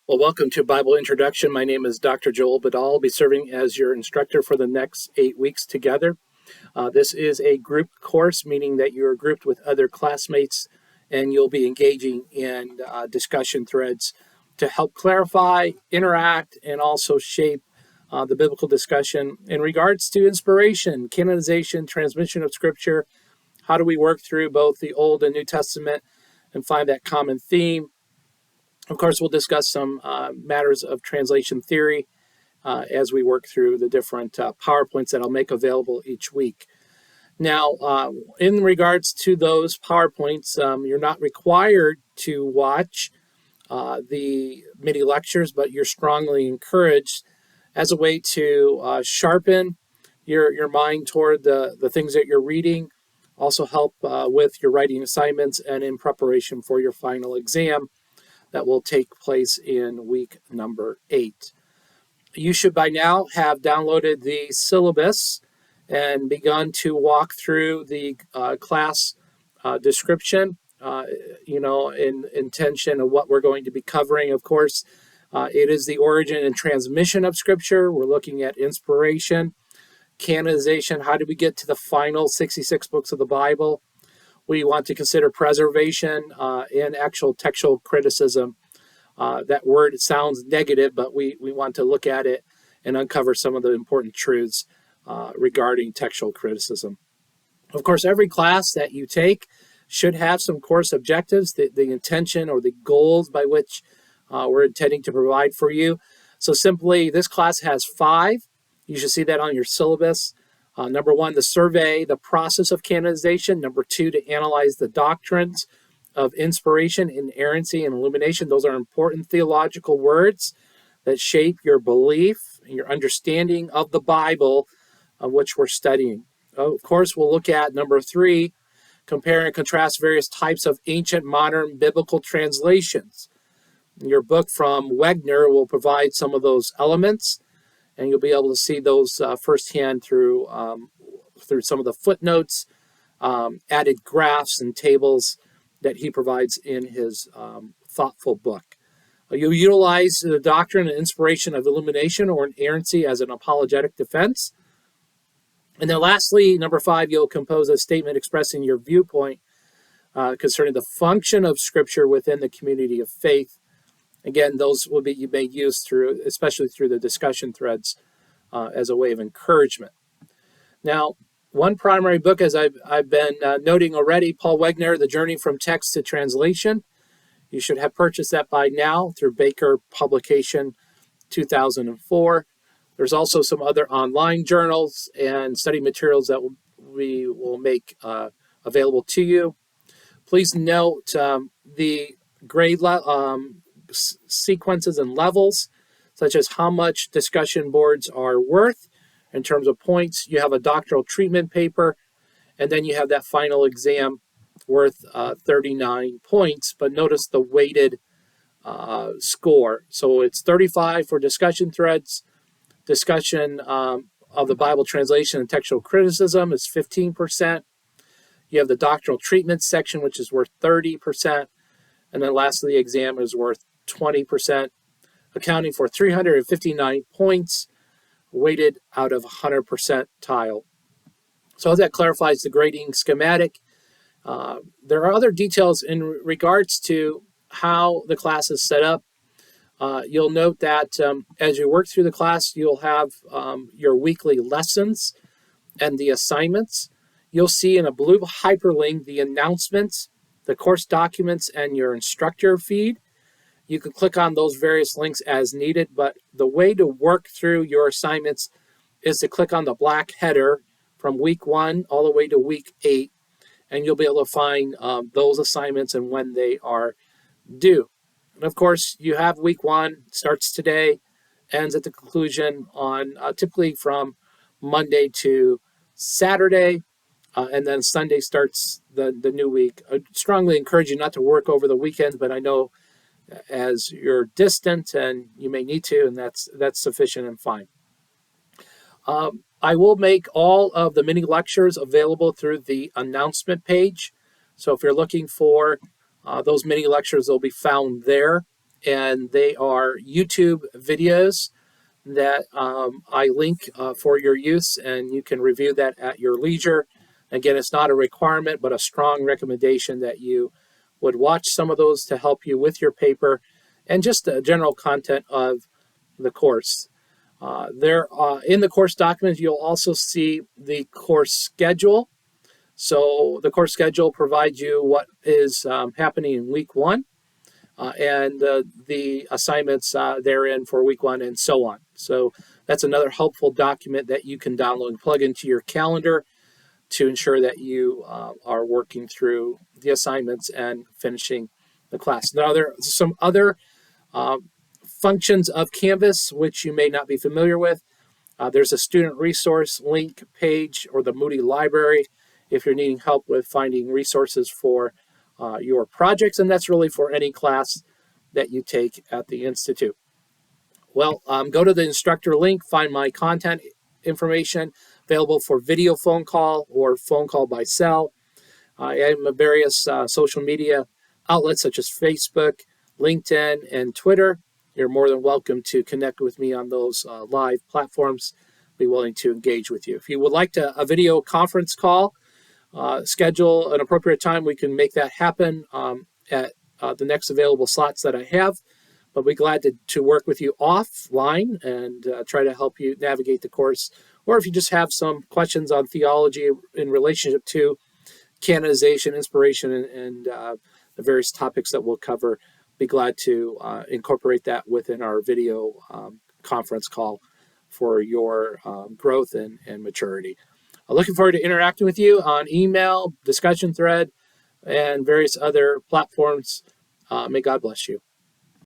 Well, welcome to Bible Introduction. My name is Dr. Joel Badal. I'll be serving as your instructor for the next 8 weeks together. This is a group course, meaning that you're grouped with other classmates and you'll be engaging in discussion threads to help clarify, interact, and also shape the biblical discussion in regards to inspiration, canonization, transmission of Scripture. How do we work through both the Old and New Testament and find that common theme? Of course, we'll discuss some matters of translation theory as we work through the different PowerPoints that I'll make available each week. Now, in regards to those PowerPoints, you're not required to watch the mini lectures, but you're strongly encouraged as a way to sharpen your mind toward the things that you're reading, also help with your writing assignments and in preparation for your final exam that will take place in week number 8. You should by now have downloaded the syllabus and begun to walk through the class description, in intention of what we're going to be covering. Of course, it is the origin and transmission of Scripture. We're looking at inspiration, canonization. How do we get to the final 66 books of the Bible? We want to consider preservation and actual textual criticism. That word sounds negative, but we want to look at it and uncover some of the important truths regarding textual criticism. Of course, every class that you take should have some course objectives, the intention or the goals by which we're intending to provide for you. So simply, this class has 5. You should see that on your syllabus. Number 1, the survey, the process of canonization. Number 2, to analyze the doctrines of inspiration, inerrancy, and illumination. Those are important theological words that shape your belief and your understanding of the Bible, of which we're studying. Of course, we'll look at number 3, compare and contrast various types of ancient modern biblical translations. Your book from Wegner will provide some of those elements, and you'll be able to see those firsthand through some of the footnotes, added graphs and tables that he provides in his thoughtful book. You'll utilize the doctrine and inspiration of illumination or inerrancy as an apologetic defense. And then lastly, number 5, you'll compose a statement expressing your viewpoint concerning the function of Scripture within the community of faith. Again, those will be you may use through, especially through the discussion threads, as a way of encouragement. Now, one primary book, as I've been noting already, Paul Wegner, The Journey from Text to Translation. You should have purchased that by now through Baker Publication 2004. There's also some other online journals and study materials that we will make available to you. Please note the grade sequences and levels, such as how much discussion boards are worth in terms of points. You have a doctoral treatment paper, and then you have that final exam worth 39 points. But notice the weighted score. So it's 35 for discussion threads. Discussion of the Bible translation and textual criticism is 15%. You have the doctoral treatment section, which is worth 30%. And then lastly, the exam is worth 20%, accounting for 359 points, weighted out of 100% tile. So that clarifies the grading schematic. There are other details in regards to how the class is set up. You'll note that as you work through the class, you'll have your weekly lessons and the assignments. You'll see in a blue hyperlink the announcements, the course documents, and your instructor feed. You can click on those various links as needed, but the way to work through your assignments is to click on the black header from week 1 all the way to week 8, and you'll be able to find those assignments and when they are due. And of course, you have week 1, starts today, ends at the conclusion on typically from Monday to Saturday, and then Sunday starts the new week. I strongly encourage you not to work over the weekends, but I know as you're distant and you may need to, and that's sufficient and fine. I will make all of the mini lectures available through the announcement page. So if you're looking for those mini lectures, they'll be found there. and they are YouTube videos that I link for your use, and you can review that at your leisure. Again, it's not a requirement, but a strong recommendation that you would watch some of those to help you with your paper and just the general content of the course. There, in the course documents, you'll also see the course schedule. So the course schedule provides you what is happening in week one, and the assignments therein for week one, and so on. So that's another helpful document that you can download and plug into your calendar to ensure that you are working through the assignments and finishing the class. Now, there are some other uh, functions of Canvas which you may not be familiar with. There's a student resource link page or the Moody Library if you're needing help with finding resources for your projects, and that's really for any class that you take at the Institute. Well, go to the instructor link, find my content information available for video phone call or phone call by cell. I am at various social media outlets such as Facebook, LinkedIn, and Twitter. You're more than welcome to connect with me on those live platforms. Be willing to engage with you. If you would like a video conference call, schedule an appropriate time. We can make that happen at the next available slots that I have. But we're glad to work with you offline and try to help you navigate the course. Or if you just have some questions on theology in relationship to canonization, inspiration, and the various topics that we'll cover, be glad to incorporate that within our video conference call for your growth and maturity. Looking forward to interacting with you on email, discussion thread, and various other platforms. May God bless you.